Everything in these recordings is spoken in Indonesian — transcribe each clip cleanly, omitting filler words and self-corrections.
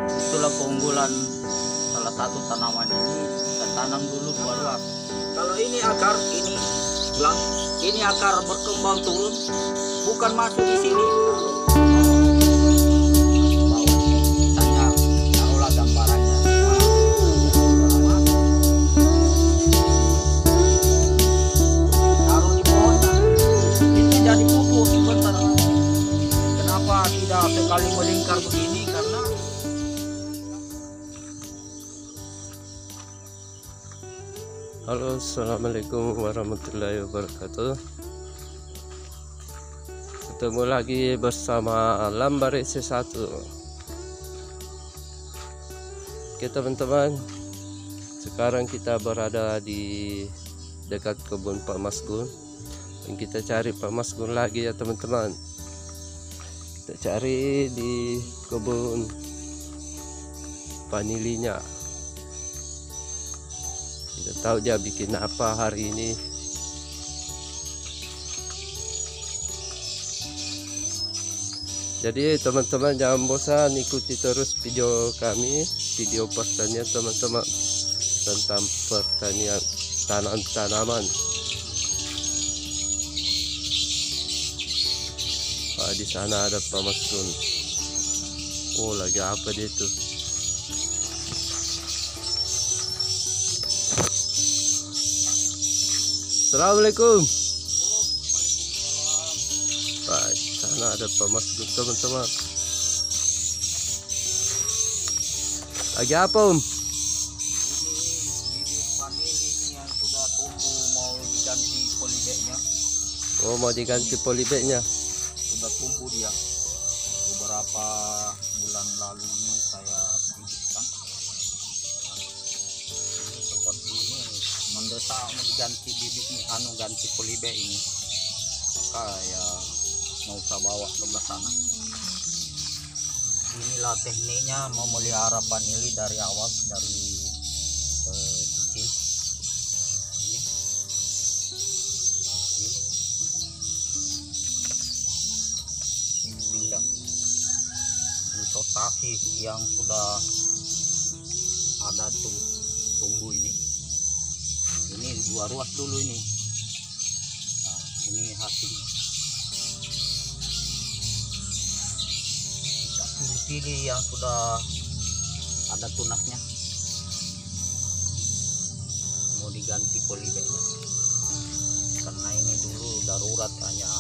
Itulah keunggulan salah satu tanaman ini. Kita tanam dulu 2 ruas. Kalau ini akar, ini akar berkembang turun, bukan masuk di sini. Bawah ini tanya, taruhlah gambarannya. Taruh di pohonnya, itu jadi pupuk sebentar. Kenapa tidak sekali melingkar begini? Karena halo, assalamualaikum warahmatullahi wabarakatuh. Ketemu lagi bersama Lambar IC1. Oke teman-teman, sekarang kita berada di dekat kebun Pak Masgun, dan kita cari Pak Masgun lagi ya teman-teman. Kita cari di kebun vanilinya. Kita tahu dia bikin apa hari ini. Jadi teman-teman jangan bosan, ikuti terus video kami, video postannya teman-teman tentang pertanian tanaman. Di sana ada Pak Masgun. Oh, lagi apa dia tuh? Assalamualaikum. Baik, sana ada Pak Masgun teman-teman. Lagi apa Om? bibit vanili ini yang sudah tumbuh mau diganti polybagnya. Oh, mau diganti polybagnya. Sudah tumbuh dia. Beberapa bulan lalu ini saya bibitkan. Ini seperti ini mendesak mengganti bibit ini, ganti polybag ini. Maka ya mau saya bawa ke belah sana. Inilah tekniknya memelihara vanili dari awal, dari kecil. Ini. Nah, ini pindah insotasi yang sudah ada tumbuh ini 2 ruas dulu ini. Nah, ini hasil kita pilih-pilih yang sudah ada tunasnya, mau diganti polybagnya karena ini dulu darurat hanya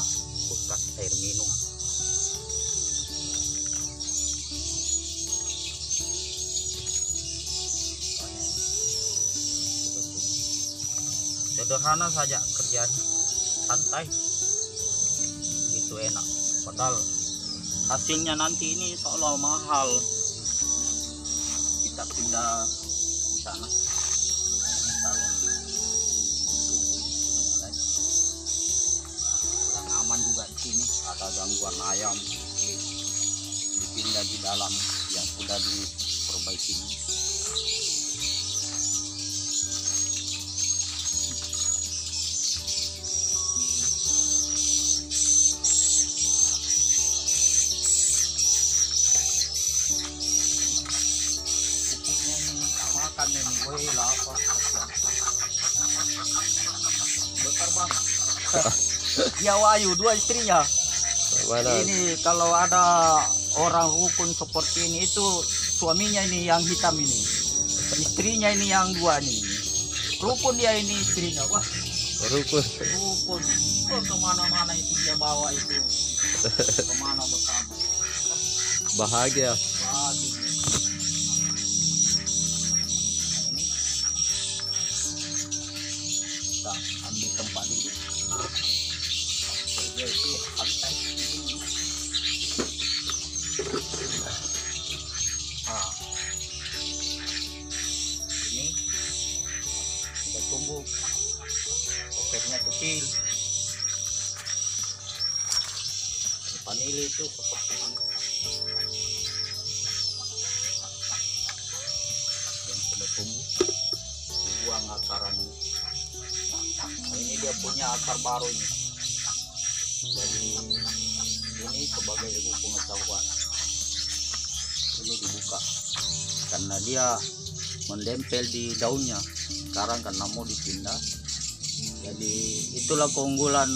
bekas air minum. Sederhana saja kerjanya, santai, itu enak. Padahal hasilnya nanti ini seolah mahal. Kita pindah di sana. Ini kalau sudah mulai, kurang aman juga di sini. Ada gangguan ayam, dipindah di dalam yang sudah diperbaiki. Makan ini, woi lapar. Besar banget. Dia Wayu, 2 istrinya. Mana? Ini kalau ada orang rukun seperti ini, itu suaminya ini yang hitam ini, istrinya ini yang 2 nih. Rukun dia ini istrinya. Wah, Rukun. rukun. Oh, kemana-mana itu dia bawa itu. Kemana bersama. Bahagia. Bahagia. Kita ambil tempat dulu. Jadi itu santai. Nah, ini sudah tumbuh, topengnya kecil. Vanili itu seperti ini. Yang sudah tumbuh, dibuang akarannya. Nah, ini dia punya akar baru ini. Jadi ini sebagai ilmu pengetahuan. ini dibuka karena dia menempel di daunnya. Sekarang karena mau dipindah, jadi itulah keunggulan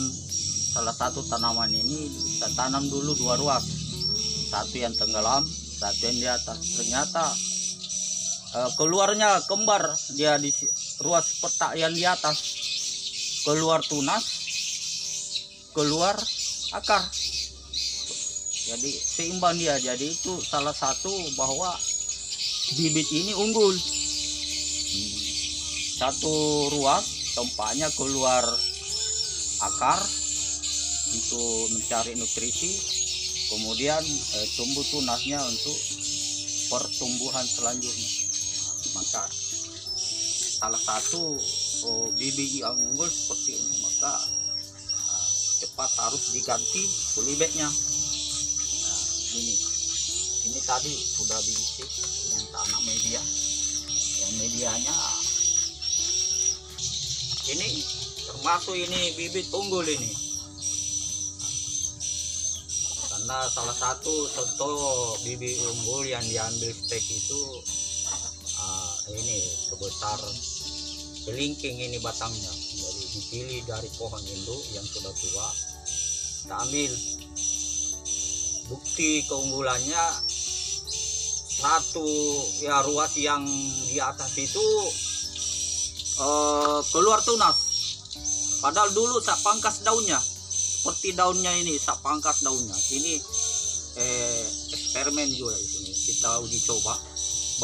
salah satu tanaman ini. Kita tanam dulu 2 ruas, satu yang tenggelam, satu yang di atas. Ternyata keluarnya kembar. Dia di ruas petak yang di atas keluar tunas, keluar akar, jadi seimbang dia. Jadi itu salah satu bahwa bibit ini unggul. Satu ruas tempatnya keluar akar untuk mencari nutrisi, kemudian tumbuh tunasnya untuk pertumbuhan selanjutnya. Maka salah satu bibit yang unggul seperti ini, maka cepat harus diganti polybagnya. Nah, ini tadi sudah diisi dengan tanah media. Yang medianya ini termasuk ini bibit unggul ini. Karena salah satu contoh bibit unggul yang diambil stek itu ini sebesar kelingking ini batangnya. Jadi dipilih dari pohon induk yang sudah tua, kita ambil. Bukti keunggulannya, satu ya ruas yang di atas itu keluar tunas, padahal dulu sak pangkas daunnya, seperti daunnya ini sak pangkas daunnya. Ini eksperimen juga di sini, kita uji coba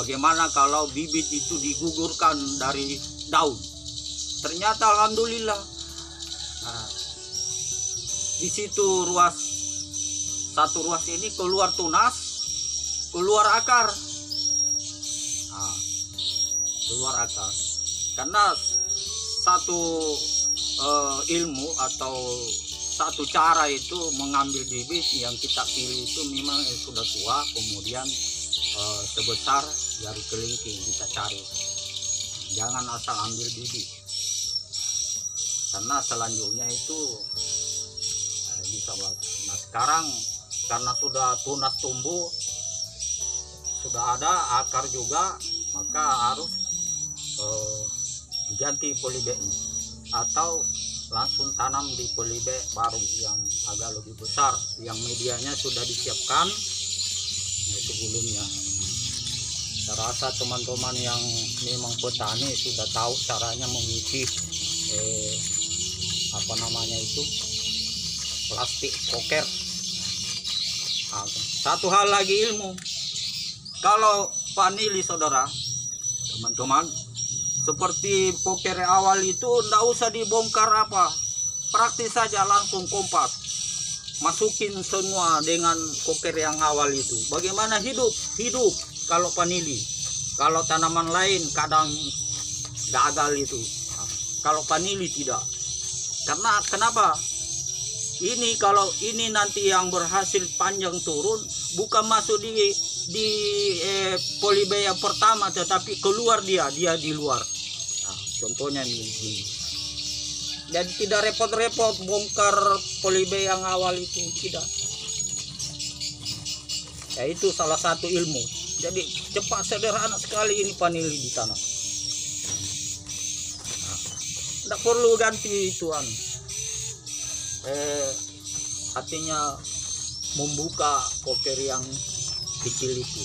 bagaimana kalau bibit itu digugurkan dari daun. Ternyata alhamdulillah, di situ satu ruas ini keluar tunas, keluar akar. Keluar akar. Karena satu ilmu atau satu cara itu mengambil bibit yang kita pilih itu memang sudah tua, kemudian sebesar dari kelingking kita cari. Jangan asal ambil bibit, karena selanjutnya itu bisa bagus. Nah sekarang karena sudah tunas tumbuh, sudah ada akar juga, maka harus diganti polybagnya atau langsung tanam di polybag baru yang agak lebih besar, yang medianya sudah disiapkan sebelumnya. Saya rasa teman-teman yang memang petani sudah tahu caranya mengisi plastik poker. Satu hal lagi ilmu, kalau vanili saudara teman-teman, seperti poker awal itu ndak usah dibongkar apa, praktis saja langsung kompas, masukin semua dengan poker yang awal itu. Bagaimana hidup kalau vanili. Kalau tanaman lain kadang gagal itu, kalau vanili tidak. Karena kenapa? Ini kalau ini nanti yang berhasil panjang turun, bukan masuk di polybag yang pertama, tetapi keluar dia di luar. Contohnya ini. Jadi tidak repot-repot bongkar polybag yang awal itu, tidak. Ya itu salah satu ilmu. Jadi cepat, sederhana sekali ini vanili ditanam. Tidak perlu ganti ituan. Artinya membuka poker yang kecil itu,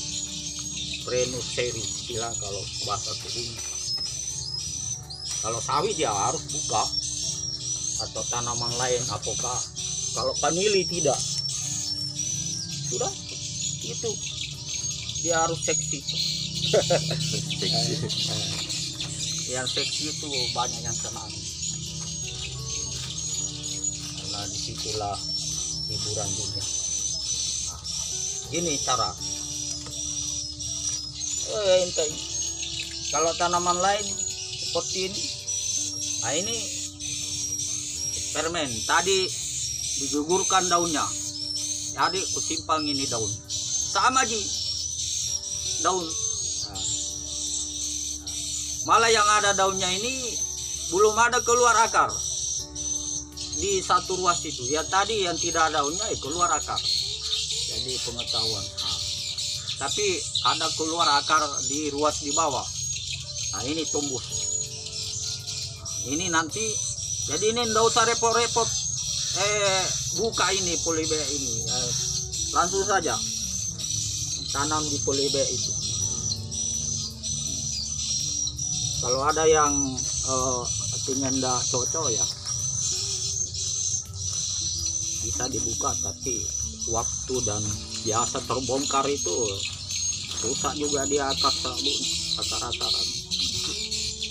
prenus seri istilah kalau bahasa kebun. Kalau sawit ya harus buka, atau tanaman lain apakah. Kalau vanili tidak, sudah itu dia harus seksi. Yang seksi itu banyak yang senang, karena disitulah hiburan dunia. Ini cara. Kalau tanaman lain seperti ini, nah ini eksperimen. Tadi digugurkan daunnya, jadi kusimpang ini daun sama ji daun. Malah yang ada daunnya ini belum ada keluar akar di satu ruas itu. Ya tadi yang tidak ada daunnya keluar akar. Jadi pengetahuan. tapi ada keluar akar di ruas di bawah. Nah ini tumbuh. Ini nanti, jadi ini nggak usah repot-repot buka ini polybag ini, langsung saja tanam di polybag itu. Kalau ada yang artinya nggak cocok ya bisa dibuka, tapi waktu dan biasa terbongkar itu rusak juga dia akar-akaran.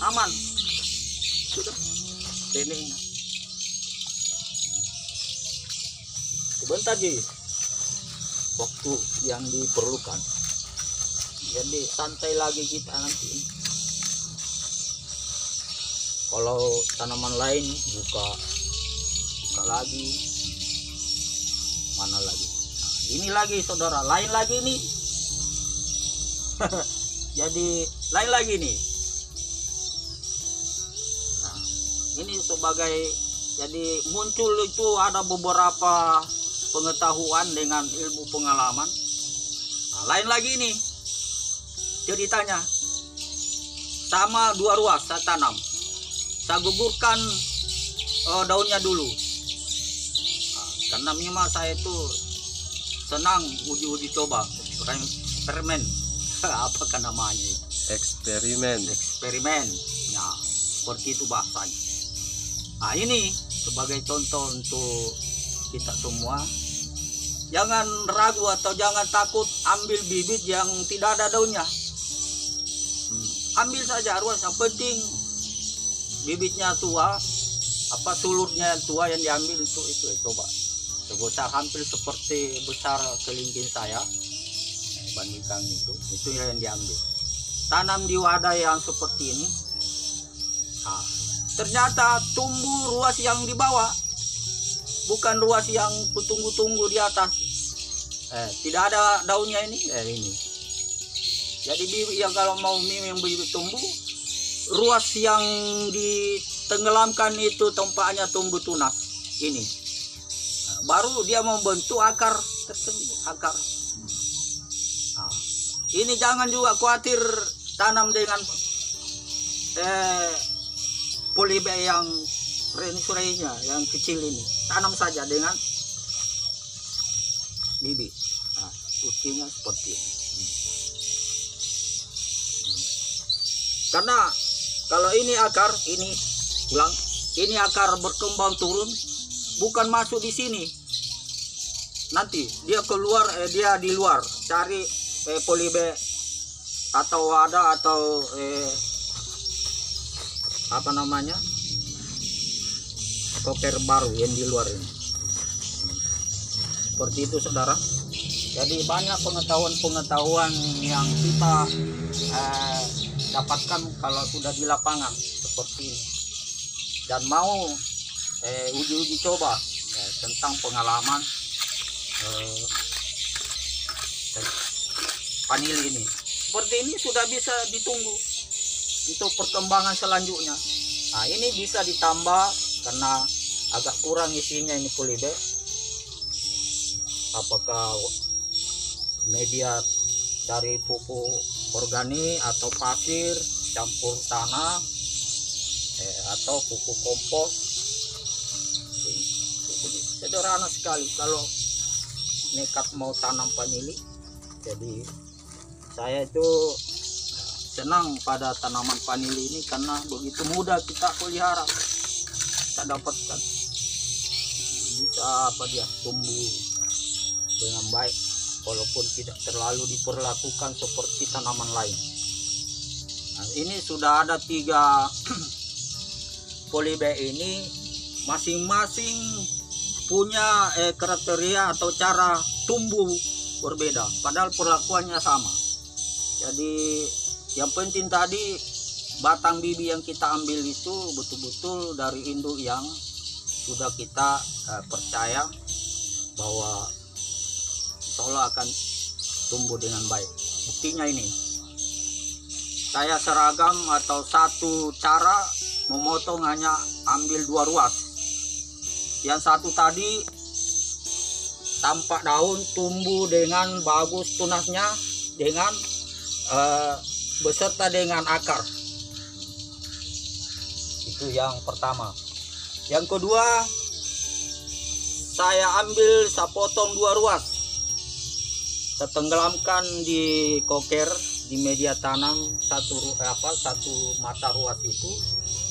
Aman sudah ini sebentar aja waktu yang diperlukan, jadi santai lagi kita nanti. Kalau tanaman lain buka lagi, mana lagi, nah, ini lagi saudara, lain lagi nih. Jadi lain lagi nih. Nah, ini sebagai, jadi muncul itu ada beberapa pengetahuan dengan ilmu pengalaman. Nah, lain lagi nih ceritanya, sama 2 ruas saya tanam, saya gugurkan daunnya dulu. Nah, karena memang saya itu senang uji coba, eksperimen. Apakah namanya? Eksperimen. Nah, seperti itu bahasanya. Nah, ini sebagai contoh untuk kita semua. Jangan ragu atau jangan takut ambil bibit yang tidak ada daunnya. Ambil saja ruas, yang penting bibitnya tua, sulurnya yang tua yang diambil itu coba. Sebesar hampir seperti besar kelingking saya, bandingkan itu yang diambil. Tanam di wadah yang seperti ini. Nah, ternyata tumbuh ruas yang di bawah, bukan ruas yang tunggu di atas. Tidak ada daunnya ini. Ini. Jadi yang kalau mau yang bibit tumbuh, ruas yang ditenggelamkan itu tempatnya tumbuh tunas. Ini. Nah, baru dia membentuk akar tersendiri, akar. Nah, ini jangan juga khawatir tanam dengan polybag yang surainya yang kecil ini. Tanam saja dengan bibit. Nah, buktinya seperti ini. Karena kalau ini akar, ini akar berkembang turun, bukan masuk di sini. Nanti dia keluar, dia di luar, cari polybag atau wadah atau apa namanya, koker baru yang di luar ini. Seperti itu saudara. Jadi banyak pengetahuan yang kita dapatkan kalau sudah di lapangan seperti ini, dan mau uji coba tentang pengalaman vanili ini. Seperti ini sudah bisa ditunggu untuk perkembangan selanjutnya. Nah, ini bisa ditambah karena agak kurang isinya ini polybag. Apakah media dari pupuk organik atau pasir campur tanah atau pupuk kompos. Sederhana sekali kalau nekat mau tanam vanili. Jadi saya itu senang pada tanaman vanili ini karena begitu mudah kita pelihara, kita dapatkan, bisa dia tumbuh dengan baik walaupun tidak terlalu diperlakukan seperti tanaman lain. Nah, ini sudah ada 3 polybag ini, masing-masing punya kriteria atau cara tumbuh berbeda, padahal perlakuannya sama. Jadi yang penting tadi batang bibi yang kita ambil itu betul-betul dari induk yang sudah kita percaya bahwa insya Allah akan tumbuh dengan baik. Buktinya ini, saya seragam atau satu cara memotong hanya ambil 2 ruas. Yang satu tadi tampak daun tumbuh dengan bagus tunasnya, dengan beserta dengan akar. Itu yang pertama. Yang kedua, saya ambil, saya potong 2 ruas, saya tenggelamkan di koker, di media tanam satu mata ruas itu.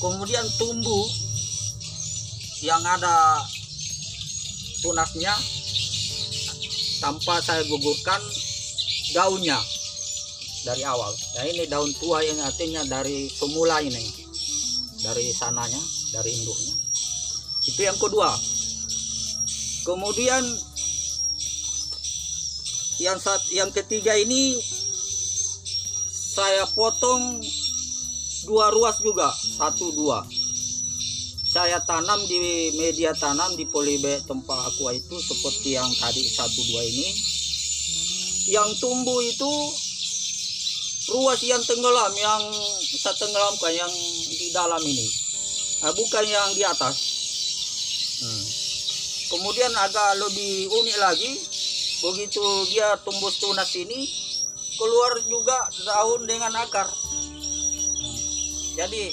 Kemudian tumbuh yang ada tunasnya tanpa saya gugurkan daunnya dari awal. Nah, ini daun tua yang artinya dari semula ini, dari sananya, dari induknya. Itu yang kedua. Kemudian yang ketiga ini saya potong 2 ruas juga, 1, 2. Saya tanam di media tanam di polybag tempat aqua itu seperti yang tadi 1, 2 ini. Yang tumbuh itu ruas yang tenggelam, yang saya tenggelamkan yang di dalam ini, bukan yang di atas. Kemudian agak lebih unik lagi, begitu dia tumbuh tunas ini, keluar juga daun dengan akar. Jadi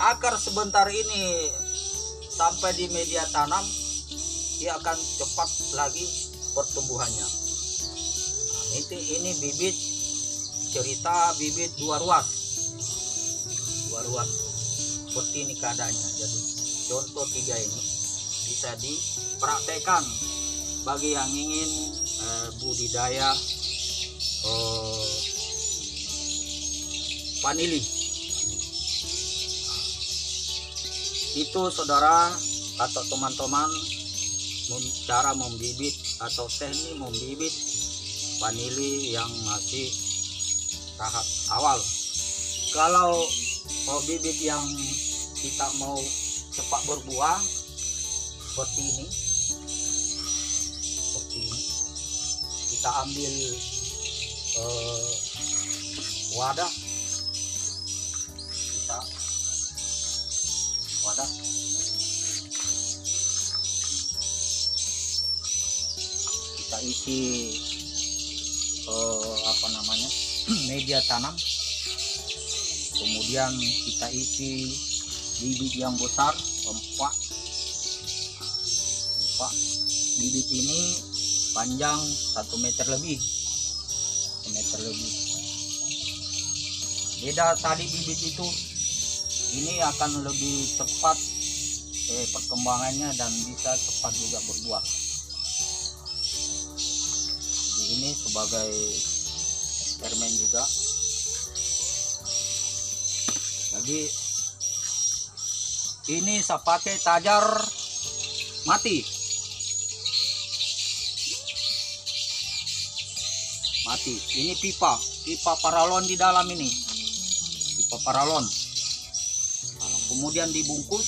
akar sebentar ini sampai di media tanam, dia akan cepat lagi pertumbuhannya. Ini bibit, cerita bibit 2 ruas. 2 ruas. Seperti ini keadaannya. Jadi contoh 3 ini bisa dipraktekkan bagi yang ingin budidaya vanili. Itu saudara atau teman-teman cara membibit atau teknik membibit vanili yang masih tahap awal. Kalau bibit yang kita mau cepat berbuah seperti ini, kita ambil wadah, kita isi media tanam. Kemudian kita isi bibit yang besar, 4 bibit ini panjang 1 meter lebih. Beda tadi bibit itu, ini akan lebih cepat perkembangannya dan bisa cepat juga berbuah. Jadi ini sebagai eksperimen juga. Jadi ini saya pakai tajar mati. Ini pipa paralon di dalam ini, pipa paralon. Kemudian dibungkus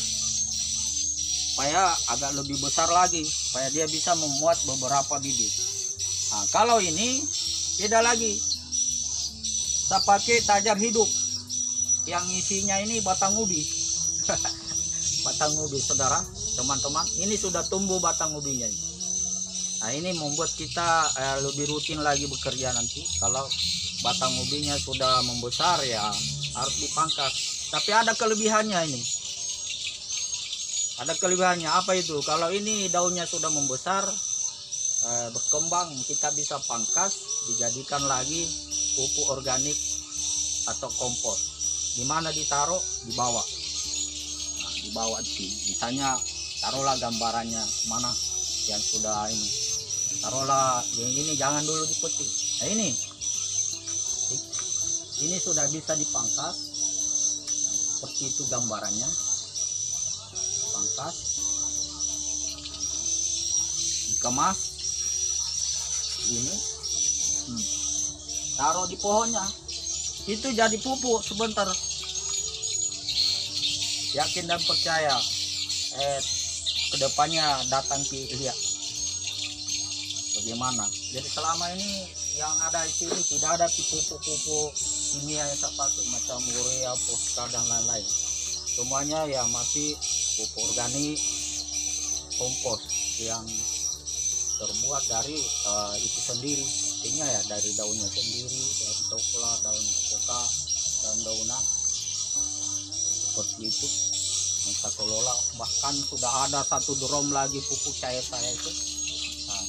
supaya agak lebih besar lagi, supaya dia bisa memuat beberapa bibit. Nah, kalau ini beda lagi, saya pakai tajar hidup yang isinya ini batang ubi. Batang ubi, saudara, teman-teman, ini sudah tumbuh batang ubinya ini. Nah, ini membuat kita lebih rutin lagi bekerja nanti. Kalau batang ubinya sudah membesar ya harus dipangkas. Tapi ada kelebihannya ini. Ada kelebihannya, apa itu? Kalau ini daunnya sudah membesar, berkembang, kita bisa pangkas, dijadikan lagi pupuk organik atau kompos. Di mana ditaruh? Di bawah. Nah, di bawah sini. Misalnya taruhlah gambarannya mana yang sudah ini. Taruhlah yang ini, jangan dulu dipetik. Nah, ini sudah bisa dipangkas. Nah, seperti itu gambarannya. Pangkas, dikemas, ini, taruh di pohonnya. Itu jadi pupuk sebentar. Yakin dan percaya, kedepannya datang lihat bagaimana. Jadi selama ini yang ada di sini tidak ada pupuk-pupuk kimia yang saya pakai macam urea, fosfat dan lain-lain. Semuanya ya masih pupuk organik, kompos yang terbuat dari itu sendiri. buktinya ya dari daunnya sendiri, daun coklat, daun koka, daun-daunan seperti itu yang saya kelola. Bahkan sudah ada 1 drum lagi pupuk cair saya itu. Nah,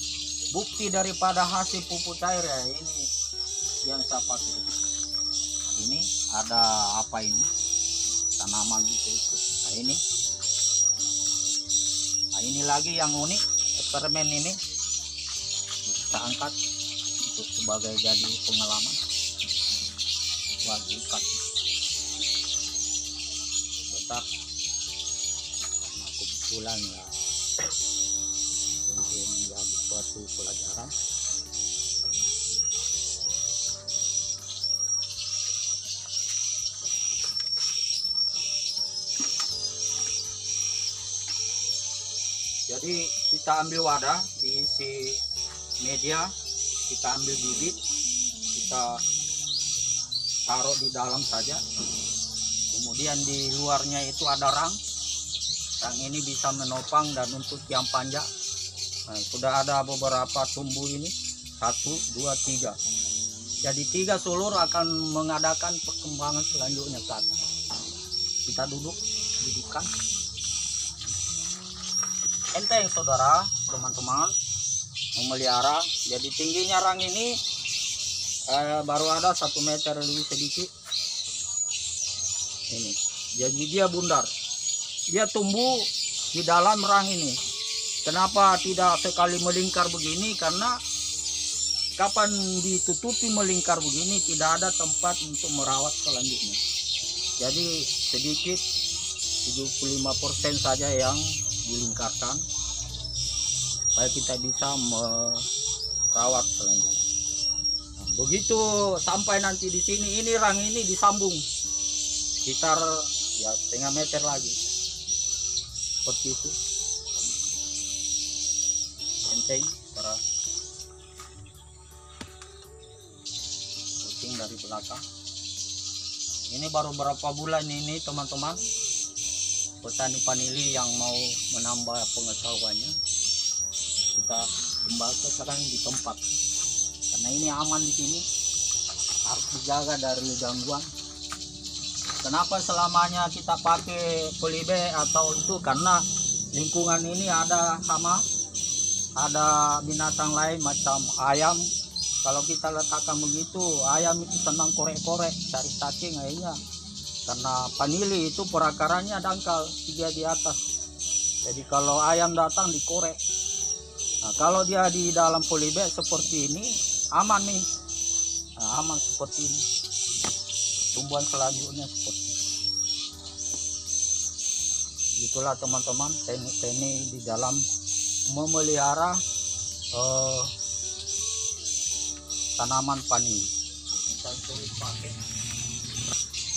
bukti daripada hasil pupuk cair ya ini yang saya pakai. Ini ada apa ini, tanaman itu. Nah ini lagi yang unik, eksperimen ini kita angkat untuk sebagai jadi pengalaman. Wah, ikat bentar, karena kebetulan ya untuk menjadi suatu pelajaran. Jadi kita ambil wadah, diisi media, kita ambil bibit, kita taruh di dalam saja. Kemudian di luarnya itu ada rang. Rang ini bisa menopang dan untuk yang panjang. Nah, sudah ada beberapa tumbuh ini, 1, 2, 3. Jadi 3 sulur akan mengadakan perkembangan selanjutnya ke atas. Kita dudukkan. Enteng saudara, teman-teman memelihara. Jadi tingginya rang ini baru ada 1 meter lebih sedikit. Ini jadi dia bundar, dia tumbuh di dalam rang ini. Kenapa tidak sekali melingkar begini? Karena kapan ditutupi melingkar begini tidak ada tempat untuk merawat selanjutnya. Jadi sedikit 75% saja yang dilingkarkan supaya kita bisa merawat selanjutnya. Nah, begitu sampai nanti di sini, ini rang ini disambung sekitar ya setengah meter lagi seperti itu. Enteng para puting dari belakang. Ini baru berapa bulan ini teman-teman, petani vanili yang mau menambah pengetahuannya, kita kembali sekarang di tempat karena ini aman di sini, harus dijaga dari gangguan. Kenapa selamanya kita pakai polybag atau itu? Karena lingkungan ini ada hama, ada binatang lain macam ayam. Kalau kita letakkan begitu, ayam itu senang korek-korek cari cacing akhirnya. Karena vanili itu perakarannya dangkal 3 di atas. Jadi kalau ayam datang dikorek. Nah, kalau dia di dalam polybag seperti ini aman nih. Nah, aman seperti ini. Tumbuhan selanjutnya seperti ini. Itulah teman-teman teknik-teknik di dalam memelihara tanaman vanili.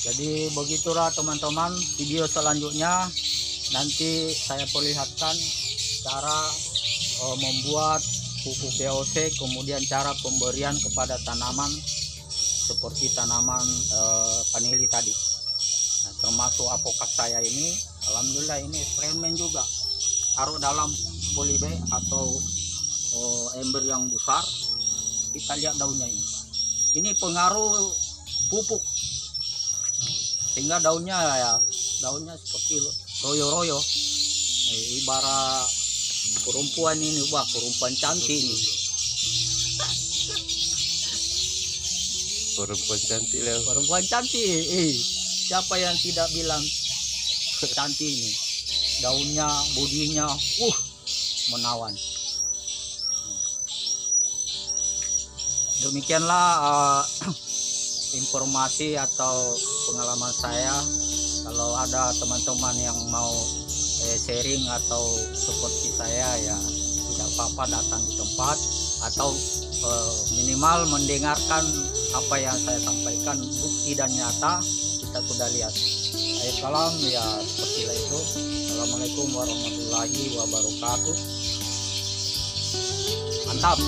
Jadi begitulah teman-teman, video selanjutnya nanti saya perlihatkan cara membuat pupuk VOC, kemudian cara pemberian kepada tanaman seperti tanaman vanili tadi. Nah, termasuk apokat saya ini, alhamdulillah ini eksperimen juga, taruh dalam polybag atau ember yang besar. Kita lihat daunnya ini pengaruh pupuk, sehingga daunnya seperti royo-royo. Ibarat perempuan ini, wah perempuan cantik ini. Perempuan cantik lah. Perempuan cantik. Siapa yang tidak bilang cantik ini? Daunnya, bodinya, menawan. Demikianlah informasi atau pengalaman saya. Kalau ada teman-teman yang mau sharing atau seperti saya, ya tidak apa-apa datang di tempat atau minimal mendengarkan apa yang saya sampaikan, bukti dan nyata kita sudah lihat. Salam ya, seperti itu. Assalamualaikum warahmatullahi wabarakatuh. Mantap.